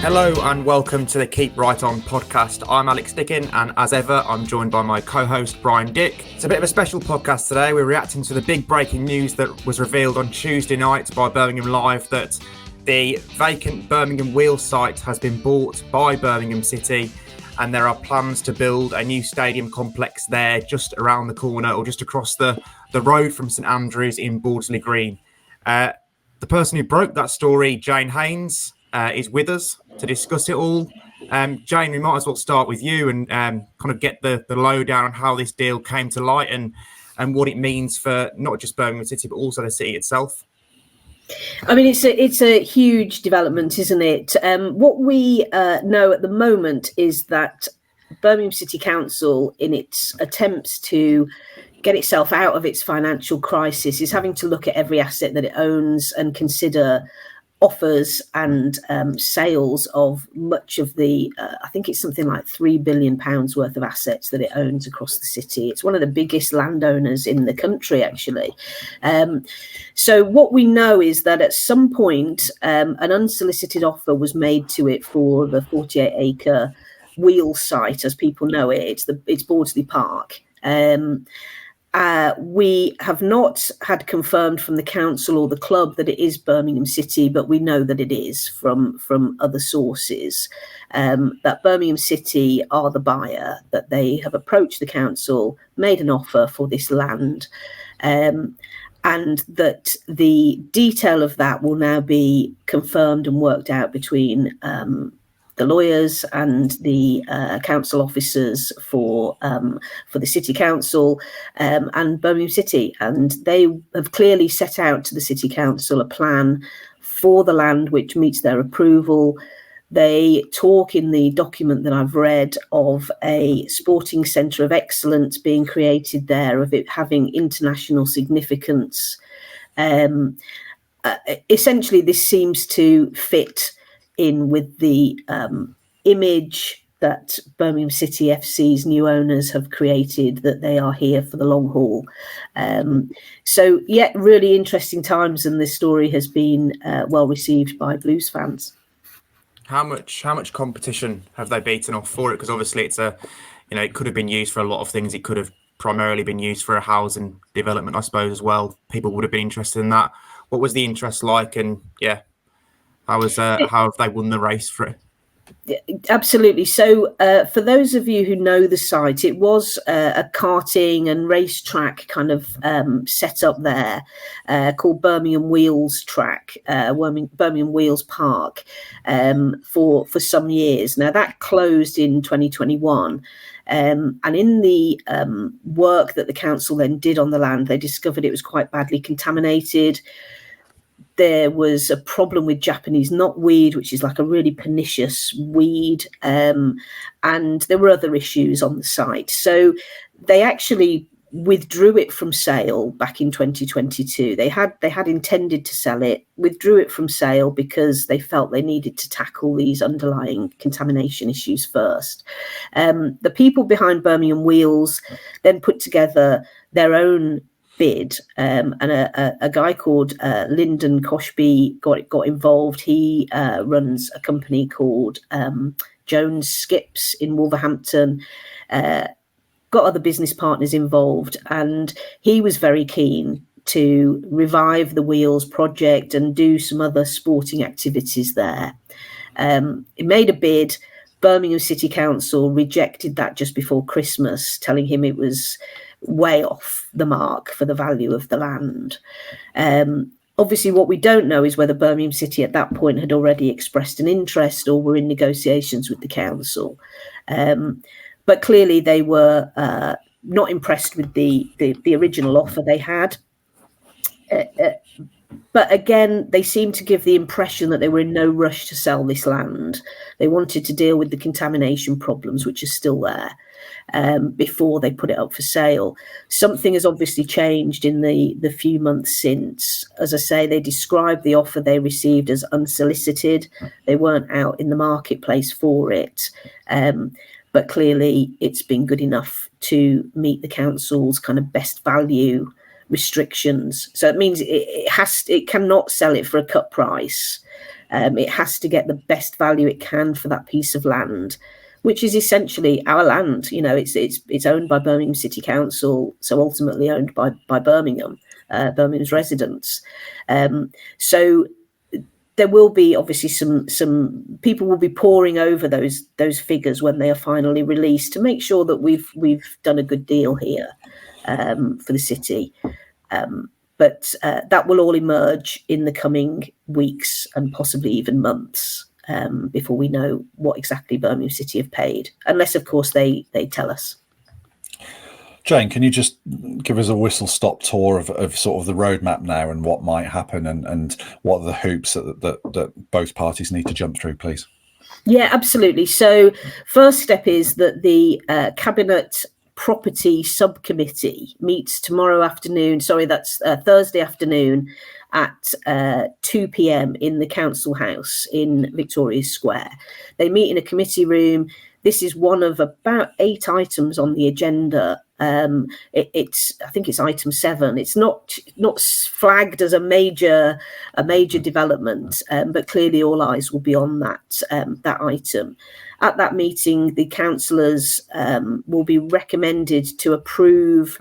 Hello and welcome to the Keep Right On podcast. I'm Alex Dicken, and as ever, I'm joined by my co-host Brian Dick. It's a bit of a special podcast today. We're reacting to the big breaking news that was revealed on Tuesday night by Birmingham Live that the vacant Birmingham Wheels site has been bought by Birmingham City, and there are plans to build a new stadium complex there just around the corner or just across the road from St Andrews in Bordesley Green. The person who broke that story, Jane Haynes, is with us to discuss it all. Jane, we might as well start with you and kind of get the lowdown on how this deal came to light and what it means for not just Birmingham City, but also the city itself. I mean, it's a huge development, isn't it? What we know at the moment is that Birmingham City Council, in its attempts to get itself out of its financial crisis, is having to look at every asset that it owns and consider offers and sales of much of the, I think it's something like £3 billion worth of assets that it owns across the city. It's one of the biggest landowners in the country, actually. So what we know is that at some point, an unsolicited offer was made to it for the 48-acre wheel site, as people know it. It's Bordesley Park. We have not had confirmed from the council or the club that it is Birmingham City, but we know that it is from other sources, that Birmingham City are the buyer, that they have approached the council, made an offer for this land, and that the detail of that will now be confirmed and worked out between the lawyers and the council officers for the city council and Birmingham City, and they have clearly set out to the city council a plan for the land which meets their approval. They talk in the document that I've read of a sporting centre of excellence being created there, of it having international significance. Essentially, this seems to fit in with the image that Birmingham City FC's new owners have created, that they are here for the long haul. So, yeah, really interesting times, and this story has been well received by Blues fans. How much competition have they beaten off for it? Because obviously it could have been used for a lot of things. It could have primarily been used for a housing development, I suppose, as well. People would have been interested in that. What was the interest like? And yeah, how have they won the race for it? Absolutely. So for those of you who know the site, it was a karting and racetrack kind of set up there called Birmingham Wheels Track, Birmingham Wheels Park for some years. Now that closed in 2021. And in the work that the council then did on the land, they discovered it was quite badly contaminated. There was a problem with Japanese knotweed, which is like a really pernicious weed, and there were other issues on the site. So they actually withdrew it from sale back in 2022. They had intended to sell it, withdrew it from sale because they felt they needed to tackle these underlying contamination issues first. The people behind Birmingham Wheels then put together their own bid, and a guy called Lyndon Koshby got involved. He runs a company called Jones Skips in Wolverhampton, got other business partners involved, and he was very keen to revive the Wheels project and do some other sporting activities there. He made a bid. Birmingham City Council rejected that just before Christmas, telling him it was way off the mark for the value of the land. Obviously, what we don't know is whether Birmingham City at that point had already expressed an interest or were in negotiations with the council. But clearly they were not impressed with the original offer they had. But again, they seemed to give the impression that they were in no rush to sell this land. They wanted to deal with the contamination problems, which are still there, before they put it up for sale. Something has obviously changed in the few months since. As I say, they described the offer they received as unsolicited. They weren't out in the marketplace for it. But clearly it's been good enough to meet the council's kind of best value restrictions. So it means it cannot sell it for a cut price. It has to get the best value it can for that piece of land, which is essentially our land. It's owned by Birmingham City Council, so ultimately owned by Birmingham's residents. So there will be obviously some people will be poring over those figures when they are finally released to make sure that we've done a good deal here for the city. But that will all emerge in the coming weeks and possibly even months before we know what exactly Birmingham City have paid, unless of course they tell us. Jane, can you just give us a whistle-stop tour of sort of the roadmap now and what might happen and what are the hoops that both parties need to jump through, please? Yeah, absolutely. So first step is that the Cabinet Property Subcommittee meets tomorrow afternoon. Sorry, that's Thursday afternoon at 2 p.m. in the Council House in Victoria Square. They meet in a committee room. This is one of about 8 items on the agenda. I think it's item 7. It's not flagged as a major development, but clearly all eyes will be on that item. At that meeting, the councillors will be recommended to approve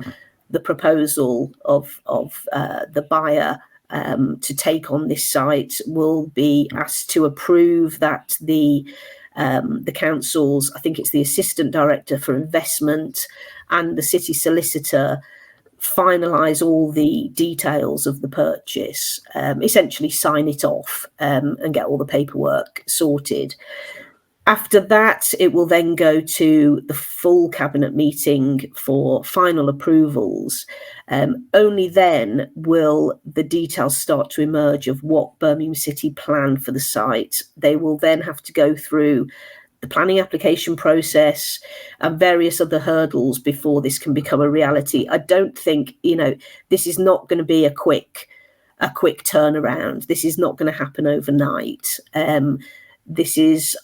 the proposal of the buyer to take on this site. Will be asked to approve that the council's, I think it's the Assistant Director for Investment and the City Solicitor, finalise all the details of the purchase, essentially sign it off and get all the paperwork sorted. After that, it will then go to the full Cabinet meeting for final approvals. Only then will the details start to emerge of what Birmingham City plan for the site. They will then have to go through the planning application process and various other hurdles before this can become a reality. I don't think, this is not going to be a quick turnaround. This is not going to happen overnight. This is,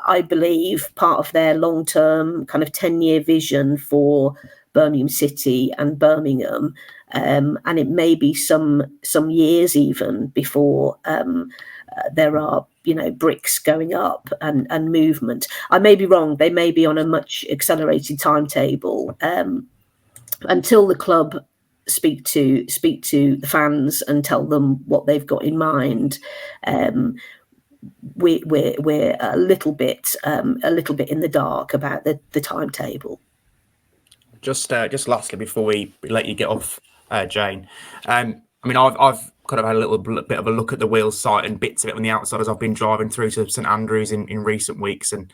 I believe, part of their long-term kind of 10-year vision for Birmingham City and Birmingham. And it may be some years even before there are, bricks going up and movement. I may be wrong. They may be on a much accelerated timetable until the club speak to the fans and tell them what they've got in mind. We're a little bit in the dark about the timetable. Just lastly, before we let you get off, Jane, I've kind of had a little bit of a look at the Wheels site and bits of it on the outside as I've been driving through to St Andrews in recent weeks, and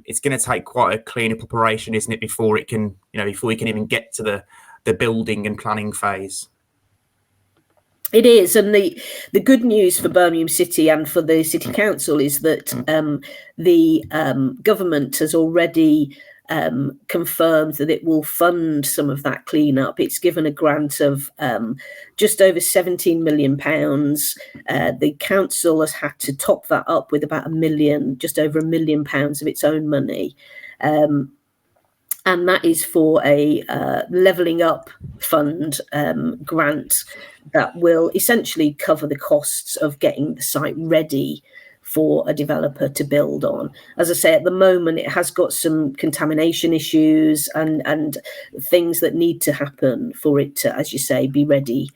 it's going to take quite a clean-up operation, isn't it, before we can even get to the building and planning phase. It is, and the good news for Birmingham City and for the City Council is that the government has already confirmed that it will fund some of that cleanup. It's given a grant of just over £17 million. The council has had to top that up with about just over £1 million of its own money. And that is for a levelling up fund grant that will essentially cover the costs of getting the site ready for a developer to build on. As I say, at the moment, it has got some contamination issues and things that need to happen for it to, as you say, be ready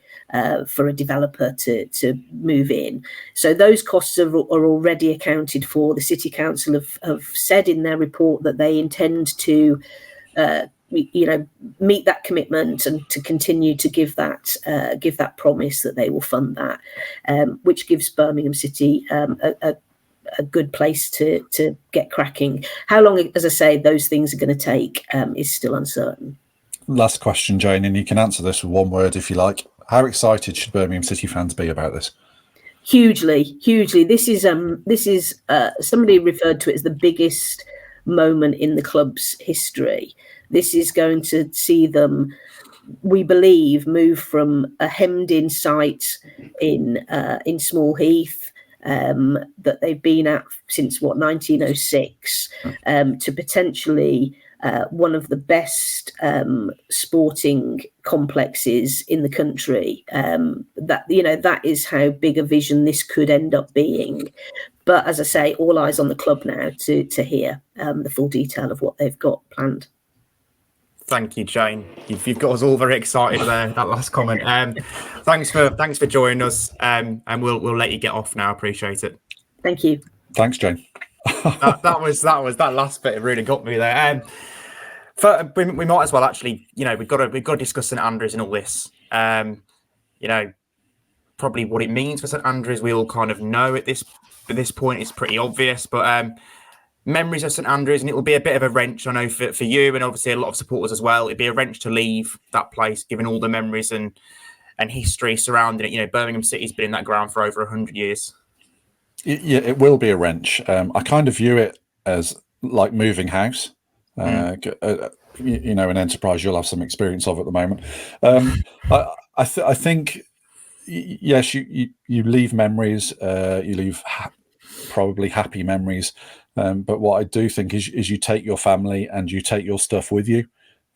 for a developer to move in. So those costs are already accounted for. The City Council have said in their report that they intend to meet that commitment and to continue to give that promise that they will fund that, which gives Birmingham City a good place to get cracking. How long, as I say, those things are going to take is still uncertain. Last question, Jane, and you can answer this with one word if you like. How excited should Birmingham City fans be about this? Hugely. This is somebody referred to it as the biggest moment in the club's history. This is going to see them, we believe, move from a hemmed-in site in Small Heath that they've been at since 1906 to potentially one of the best sporting complexes in the country. That is how big a vision this could end up being. But as I say, all eyes on the club now to hear the full detail of what they've got planned. Thank you, Jane. You've got us all very excited there. That last comment. Thanks for joining us. And we'll let you get off now. Appreciate it. Thank you. Thanks, Jane. that last bit really got me there. We might as well actually. We've got to discuss St Andrews and all this. Probably what it means for St Andrews. We all kind of know at this point. It's pretty obvious, but. Memories of St Andrews, and it will be a bit of a wrench, I know, for you and obviously a lot of supporters as well. It'd be a wrench to leave that place, given all the memories and history surrounding it. Birmingham City's been in that ground for over 100 years. Yeah, it will be a wrench. I kind of view it as like moving house. In Enterprise, you'll have some experience of at the moment. I think, yes, you leave memories, you leave probably happy memories. But what I do think is you take your family and you take your stuff with you,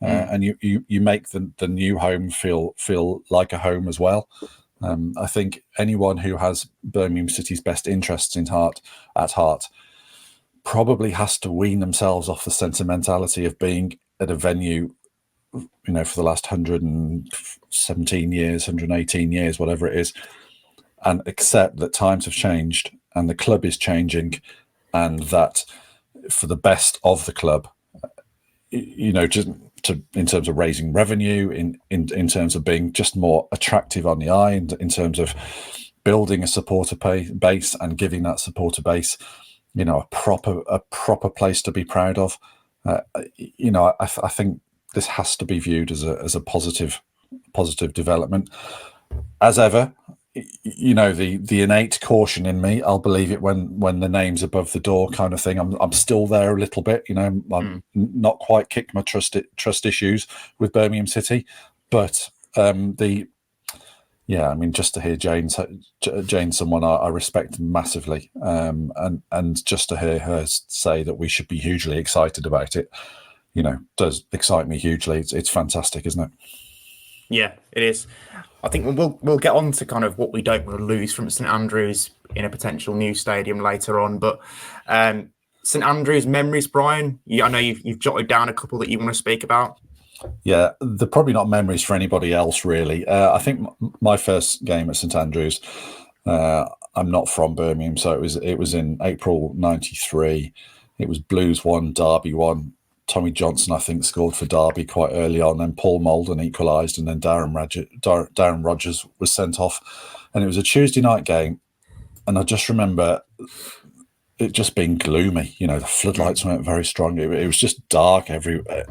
and you make the new home feel like a home as well. I think anyone who has Birmingham City's best interests at heart probably has to wean themselves off the sentimentality of being at a venue, for the last 117 years, 118 years, whatever it is, and accept that times have changed and the club is changing. And that for the best of the club, just in terms of raising revenue, in terms of being just more attractive on the eye, and in terms of building a supporter base and giving that supporter base, a proper place to be proud of. I think this has to be viewed as a positive development. As ever. The innate caution in me, I'll believe it when the name's above the door kind of thing. I'm still there a little bit, I'm not quite kicked my trust issues with Birmingham City, but just to hear Jane, someone I respect massively, and just to hear her say that we should be hugely excited about it, does excite me hugely. It's fantastic, isn't it? Yeah, it is. I think we'll get on to kind of what we don't want to lose from St Andrews in a potential new stadium later on. But St Andrews memories, Brian, I know you've jotted down a couple that you want to speak about. Yeah, they're probably not memories for anybody else, really. I think my first game at St Andrews, I'm not from Birmingham, so it was in April '93. It was Blues 1, Derby 1. Tommy Johnson, I think, scored for Derby quite early on. Then Paul Malden equalised, and then Darren Rogers was sent off. And it was a Tuesday night game. And I just remember it just being gloomy. The floodlights weren't very strong. It was just dark everywhere.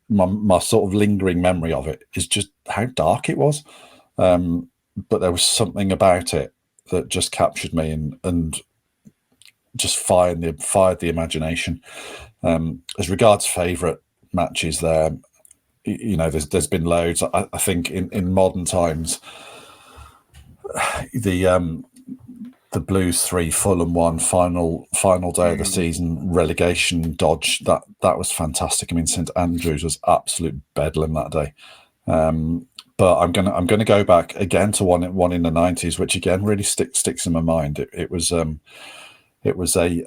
My sort of lingering memory of it is just how dark it was. But there was something about it that just captured me and just fired the imagination. As regards favourite matches, there's been loads. I think in modern times, the Blues 3, Fulham 1, final day of the season, relegation dodge. That was fantastic. I mean, St Andrews was absolute bedlam that day. But I'm gonna go back again to one in the 90s, which again really sticks in my mind. It was a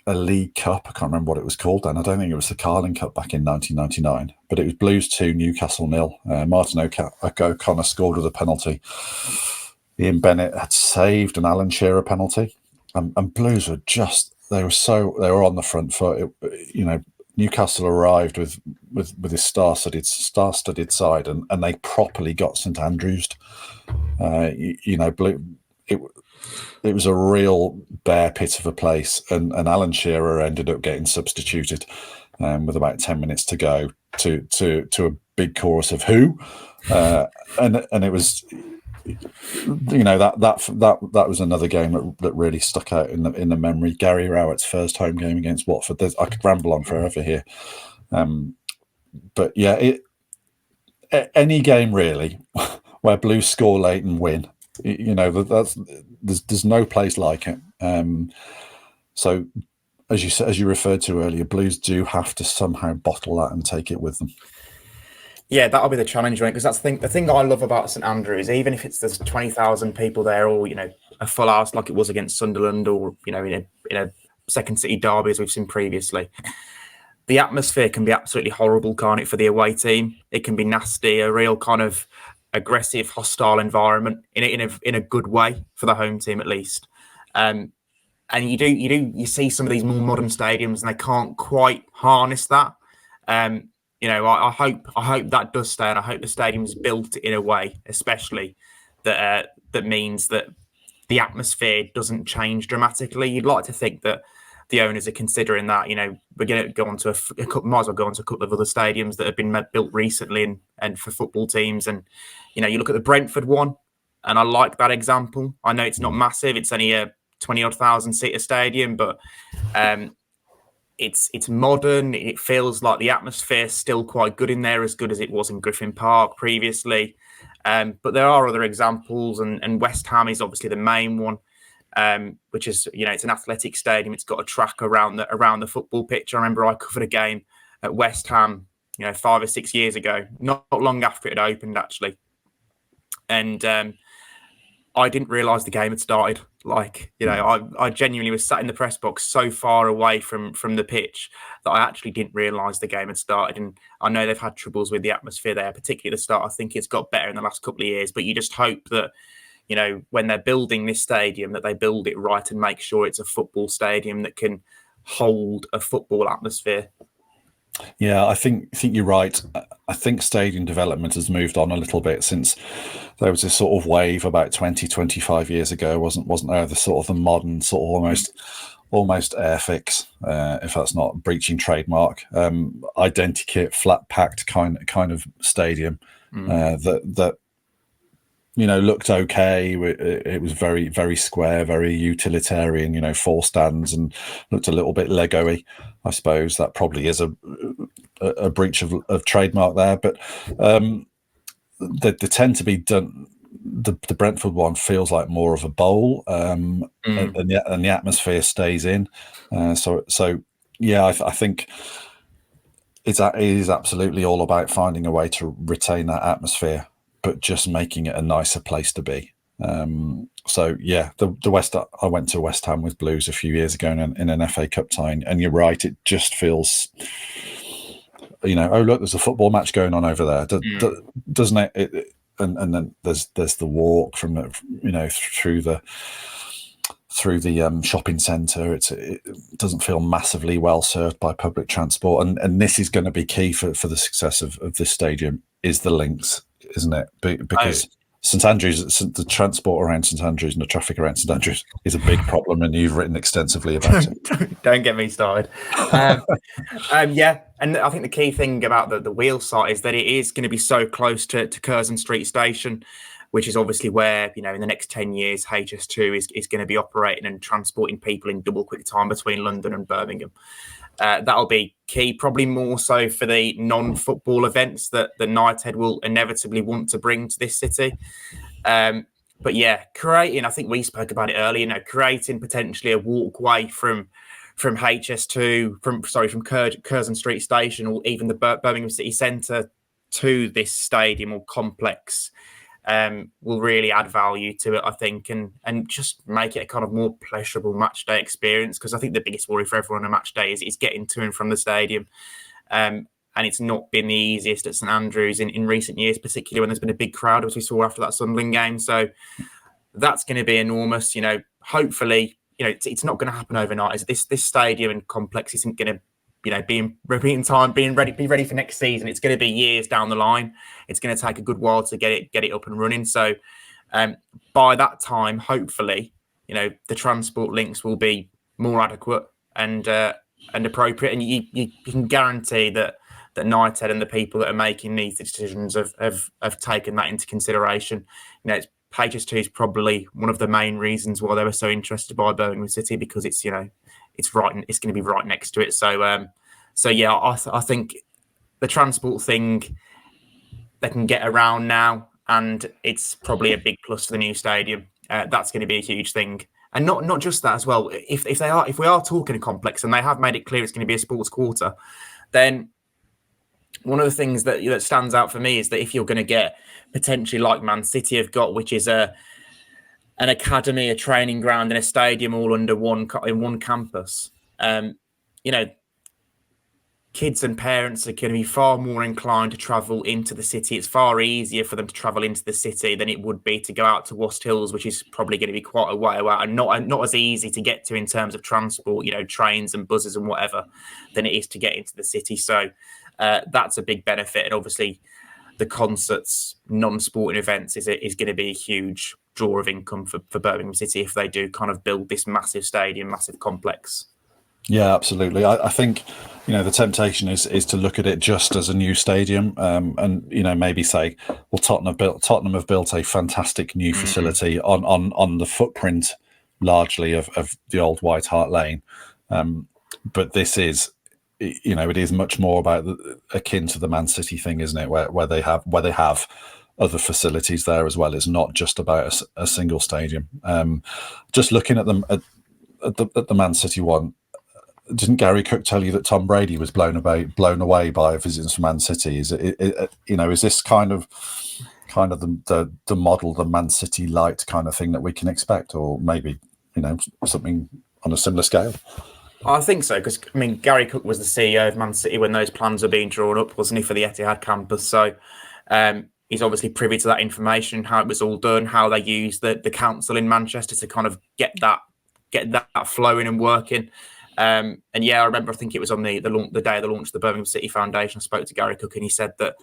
League Cup. I can't remember what it was called then. I don't think it was the Carling Cup back in 1999, but it was Blues 2, Newcastle 0. Martin O'Connor scored with a penalty. Ian Bennett had saved an Alan Shearer penalty, and Blues were they were on the front foot. Newcastle arrived with his star-studded side, and they properly got St Andrews. It was a real bear pit of a place, and Alan Shearer ended up getting substituted with about 10 minutes to go to a big chorus of "Who," and it was, that was another game that really stuck out in the memory. Gary Rowett's first home game against Watford. I could ramble on forever here, but yeah, any game really where Blues score late and win. There's no place like it. So as you referred to earlier, Blues do have to somehow bottle that and take it with them. Yeah, that'll be the challenge, right? Because that's the thing I love about St Andrews. Even if there's 20,000 people there, or a full house like it was against Sunderland, or in a second city derby as we've seen previously, the atmosphere can be absolutely horrible, can't it? For the away team, it can be nasty, a real kind of aggressive, hostile environment in a good way for the home team at least. And you see some of these more modern stadiums, and they can't quite harness that. I hope that does stay, and I hope the stadium's built in a way, especially that means that the atmosphere doesn't change dramatically. You'd like to think that the owners are considering that. We're going to go on to might as well go on to a couple of other stadiums that have been built recently and for football teams. And you look at the Brentford one, and I like that example. I know it's not massive; it's only a 20-odd thousand seater stadium, but it's modern. It feels like the atmosphere is still quite good in there, as good as it was in Griffin Park previously. But there are other examples, and West Ham is obviously the main one, which is it's an athletic stadium. It's got a track around the football pitch. I remember I covered a game at West Ham, 5 or 6 years ago, not long after it had opened actually, and I didn't realise the game had started. I genuinely was sat in the press box so far away from the pitch that I actually didn't realise the game had started. And I know they've had troubles with the atmosphere there, particularly at the start. I think it's got better in the last couple of years, but you just hope that, when they're building this stadium, that they build it right and make sure it's a football stadium that can hold a football atmosphere. Yeah, I think you're right. I think stadium development has moved on a little bit since there was this sort of wave about 20-25 years ago, wasn't there? The sort of the modern sort of almost Airfix, if that's not breaching trademark, identikit, flat packed kind of stadium that looked okay. It was very, very square, very utilitarian, 4 stands, and looked a little bit Lego-y. I suppose that probably is a breach of trademark there, but they tend to be done. The Brentford one feels like more of a bowl, and the atmosphere stays in. So yeah, I think it is absolutely all about finding a way to retain that atmosphere, but just making it a nicer place to be. So yeah, I went to West Ham with Blues a few years ago in an FA Cup tie, and you're right, it just feels, oh look, there's a football match going on over there, doesn't it? And then there's the walk from through the shopping centre. It doesn't feel massively well served by public transport, and this is going to be key for the success of this stadium, is the links, isn't it? Because St Andrews, the transport around St Andrews and the traffic around St Andrews is a big problem, and you've written extensively about it. Don't get me started. Yeah, and I think the key thing about the wheel site is that it is going to be so close to Curzon Street Station, which is obviously where, in the next 10 years, HS2 is going to be operating and transporting people in double quick time between London and Birmingham. That'll be key, probably more so for the non-football events that the Knighthead will inevitably want to bring to this city. But yeah, I think we spoke about it earlier, creating potentially a walkway from HS2, from Curzon Street Station, or even the Birmingham City Centre to this stadium or complex will really add value to it, I think, and just make it a kind of more pleasurable match day experience. Because I think the biggest worry for everyone on a match day is getting to and from the stadium. And it's not been the easiest at St Andrews in recent years, particularly when there's been a big crowd, as we saw after that Sunderland game. So that's going to be enormous. Hopefully, it's not going to happen overnight. This stadium and complex isn't going to be in repeating time, be ready for next season. It's going to be years down the line. It's going to take a good while to get it up and running. So by that time, hopefully, the transport links will be more adequate and appropriate, and you can guarantee that Knighthead and the people that are making these decisions have taken that into consideration. HS2 is probably one of the main reasons why they were so interested by Birmingham City, because it's it's right. It's going to be right next to it. So yeah, I think the transport thing, they can get around now, and it's probably a big plus for the new stadium. That's going to be a huge thing. And not just that as well. If we are talking a complex, and they have made it clear it's going to be a sports quarter, then one of the things that stands out for me is that if you're going to get potentially like Man City have got, which is an academy, a training ground, and a stadium all under one campus, kids and parents are going to be far more inclined to travel into the city. It's far easier for them to travel into the city than it would be to go out to Wast Hills, which is probably going to be quite a way out and not as easy to get to in terms of transport, trains and buses and whatever, than it is to get into the city. So that's a big benefit. And obviously the concerts, non-sporting events is going to be a huge draw of income for Birmingham City if they do kind of build this massive stadium, massive complex. Yeah, absolutely. I think, the temptation is to look at it just as a new stadium, and maybe say, well, Tottenham have built a fantastic new facility on the footprint largely of the old White Hart Lane, but this is, it is much more about akin to the Man City thing, isn't it? Where they have other facilities there as well. It's not just about a single stadium. Just looking at them at the Man City one. Didn't Gary Cook tell you that Tom Brady was blown away by visits from Man City? Is this kind of the model, the Man City light kind of thing that we can expect, or maybe something on a similar scale? I think so, because Gary Cook was the CEO of Man City when those plans were being drawn up, wasn't he, for the Etihad campus? So he's obviously privy to that information, how it was all done, how they used the council in Manchester to kind of get that flowing and working. I remember, I think it was on the day of the launch of the Birmingham City Foundation, I spoke to Gary Cook and he said that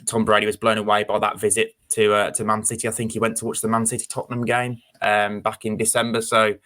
Tom Brady was blown away by that visit to Man City. I think he went to watch the Man City Tottenham game back in December. So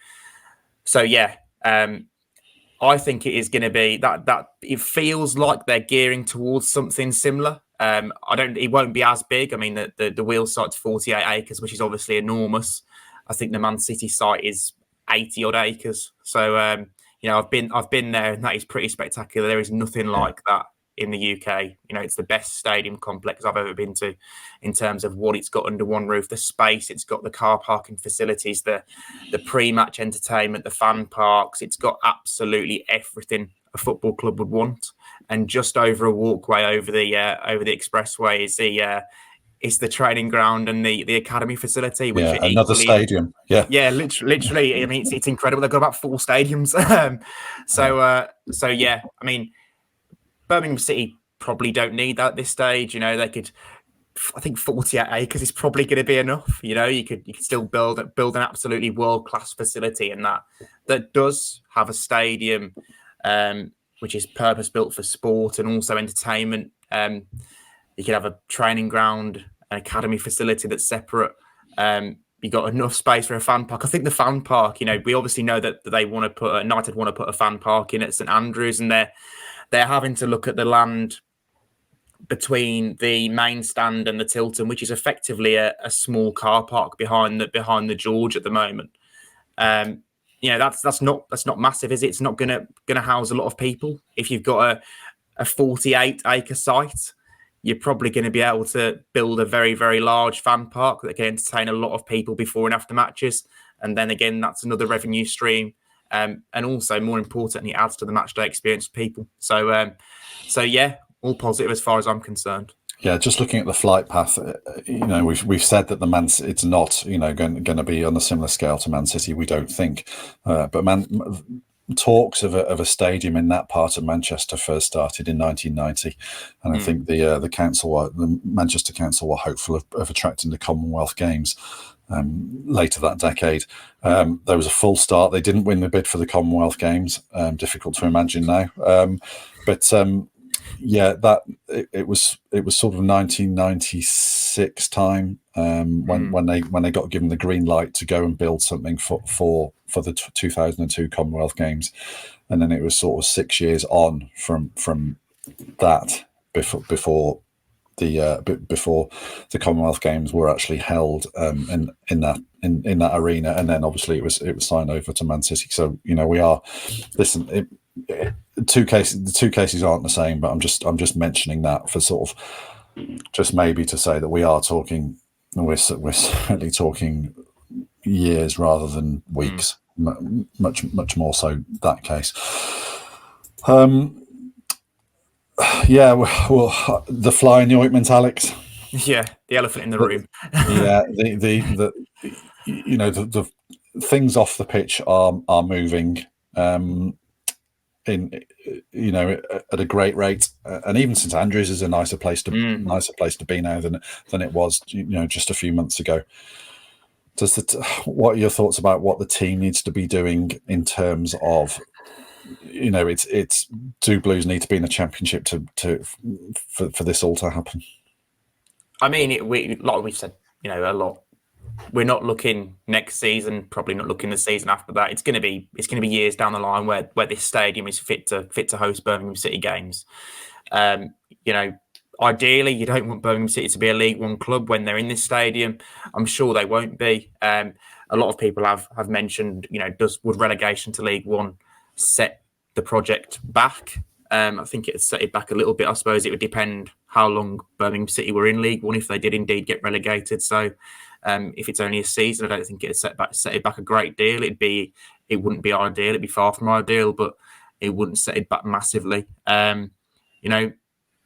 I think it is going to be that it feels like they're gearing towards something similar. It won't be as big. The wheel site's 48 acres, which is obviously enormous. I think the Man City site is 80 odd acres. So, I've been there and that is pretty spectacular. There is nothing like that in the UK. It's the best stadium complex I've ever been to in terms of what it's got under one roof, the space, it's got the car parking facilities, the pre-match entertainment, the fan parks. It's got absolutely everything a football club would want. And just over a walkway over the expressway is the training ground and the academy facility, which are another stadium. Yeah, literally. It's incredible. They've got about 4 stadiums. Birmingham City probably don't need that at this stage. They could. I think 48 acres is probably going to be enough. You could still build an absolutely world-class facility, and that does have a stadium, which is purpose-built for sport and also entertainment. You could have a training ground, an academy facility that's separate. You got enough space for a fan park. I think the fan park, we obviously know that they want to put United want to put a fan park in at St Andrews, and they're having to look at the land between the main stand and the Tilton, which is effectively a small car park behind the George at the moment. That's not massive, is it? It's not gonna house a lot of people. If you've got a 48 acre site, you're probably going to be able to build a very, very large fan park that can entertain a lot of people before and after matches. And then again, that's another revenue stream. And also, more importantly, it adds to the matchday experience for people. So all positive as far as I'm concerned. Yeah, just looking at the flight path, we've said that it's not, going to be on a similar scale to Man City. We don't think, but talks of a stadium in that part of Manchester first started in 1990, and I think the Manchester Council were hopeful of attracting the Commonwealth Games later that decade. There was a full start. They didn't win the bid for the Commonwealth Games. Difficult to imagine now, but it was sort of 1996 time when they got given the green light to go and build something for the 2002 Commonwealth Games, and then it was sort of 6 years on from that before the Commonwealth Games were actually held in that arena, and then obviously it was signed over to Man City. So we are the two cases aren't the same, but I'm just mentioning that for sort of just maybe to say that we're certainly talking years rather than weeks. Much more so that case. Yeah, well, the fly in the ointment, Alex. Yeah, the elephant in the room. Yeah, the things off the pitch are moving in at a great rate, and even St Andrews is a nicer place to be now than it was just a few months ago. What are your thoughts about what the team needs to be doing in terms of it's do Blues need to be in the Championship for this all to happen? I mean, like we've said, a lot. We're not looking next season. Probably not looking the season after that. It's going to be years down the line where this stadium is fit to host Birmingham City games. Ideally, you don't want Birmingham City to be a League One club when they're in this stadium. I'm sure they won't be. A lot of people have mentioned, would relegation to League One set the project back? I think it'd set it back a little bit. I suppose it would depend how long Birmingham City were in League One if they did indeed get relegated. So if it's only a season, I don't think it'd set it back a great deal. It wouldn't be ideal. It'd be far from ideal, but it wouldn't set it back massively.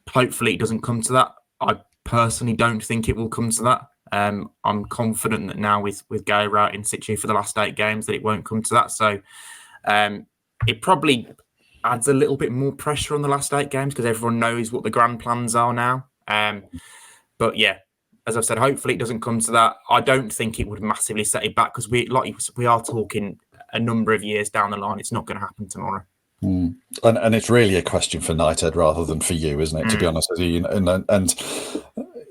Hopefully it doesn't come to that. I personally don't think it will come to that. I'm confident that now with Gary Rowett in situ for the last 8 games that it won't come to that. So it probably adds a little bit more pressure on the last 8 games because everyone knows what the grand plans are now. But yeah, as I've said, hopefully it doesn't come to that. I don't think it would massively set it back because we are talking a number of years down the line. It's not going to happen tomorrow. And it's really a question for Knighthead rather than for you, isn't it? To be honest with you, and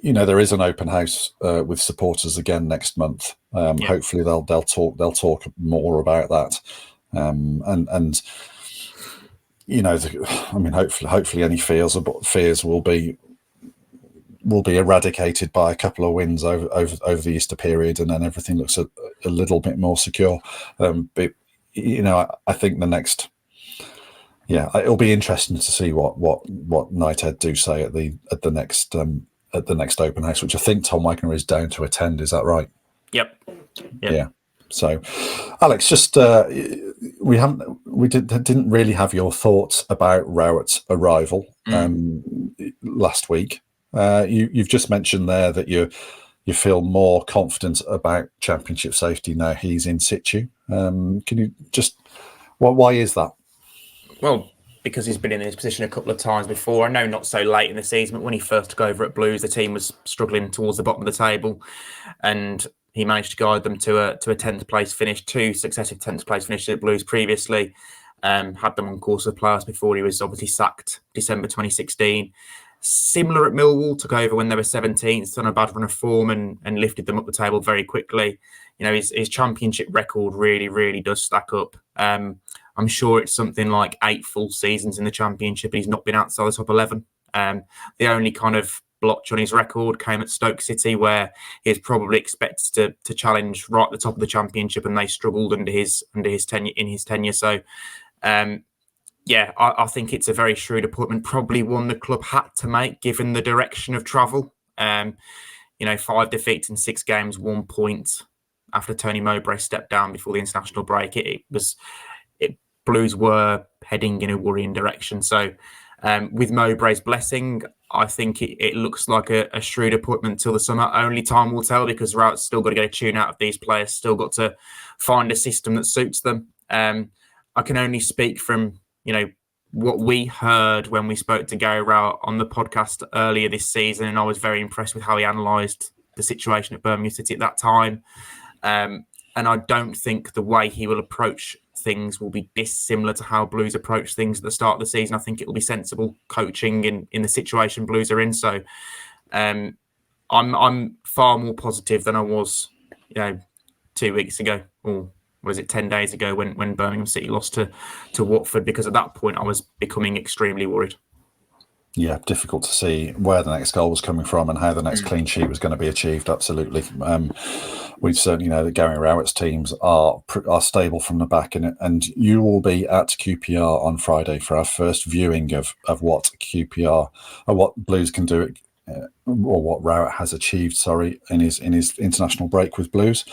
there is an open house with supporters again next month. Hopefully they'll talk more about that. Hopefully any fears will be eradicated by a couple of wins over the Easter period, and then everything looks a little bit more secure. But I think the next. Yeah, it'll be interesting to see what Knighthead do say at the next open house, which I think Tom Wagner is down to attend. Is that right? Yep. Yeah. So, Alex, just we didn't really have your thoughts about Rowett's arrival last week. You've just mentioned there that you feel more confident about Championship safety now he's in situ. Can you just why is that? Well, because he's been in this position a couple of times before. I know not so late in the season, but when he first took over at Blues, the team was struggling towards the bottom of the table, and he managed to guide them to a 10th place finish, 2 successive 10th place finishes at Blues previously. Had them on course of playoffs before he was obviously sacked December 2016. Similar at Millwall, took over when they were 17th, on a bad run of form and lifted them up the table very quickly. His Championship record really, really does stack up. I'm sure it's something like 8 full seasons in the Championship. He's not been outside the top 11. The only kind of blotch on his record came at Stoke City, where he was probably expected to challenge right at the top of the Championship, and they struggled under his tenure. So, I think it's a very shrewd appointment. Probably one the club had to make, given the direction of travel. 5 defeats in 6 games, 1 point after Tony Mowbray stepped down before the international break. Blues were heading in a worrying direction. So with Mowbray's blessing, I think it looks like a shrewd appointment till the summer. Only time will tell, because Rowett's still got to get a tune out of these players, still got to find a system that suits them. I can only speak from, what we heard when we spoke to Gary Rowett on the podcast earlier this season, and I was very impressed with how he analysed the situation at Birmingham City at that time. And I don't think the way he will approach things will be dissimilar to how Blues approach things at the start of the season. I think it will be sensible coaching in the situation Blues are in. So I'm far more positive than I was, 2 weeks ago, or was it 10 days ago when Birmingham City lost to Watford, because at that point I was becoming extremely worried. Yeah, difficult to see where the next goal was coming from and how the next clean sheet was going to be achieved. Absolutely. We certainly know that Gary Rowett's teams are stable from the back, and you will be at QPR on Friday for our first viewing of what QPR or what Blues can do, or what Rowett has achieved. In his international break with Blues.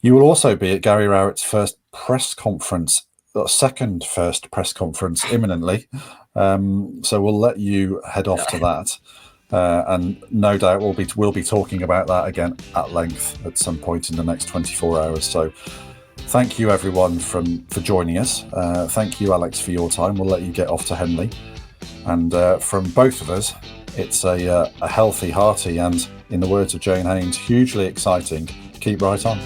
You will also be at Gary Rowett's first press conference, second first press conference imminently. So we'll let you head off to that. And no doubt we'll be talking about that again at length at some point in the next 24 hours. So thank you everyone for joining us. Thank you, Alex, for your time. We'll let you get off to Henley. And from both of us, it's a healthy, hearty, and in the words of Jane Haynes, hugely exciting. Keep right on.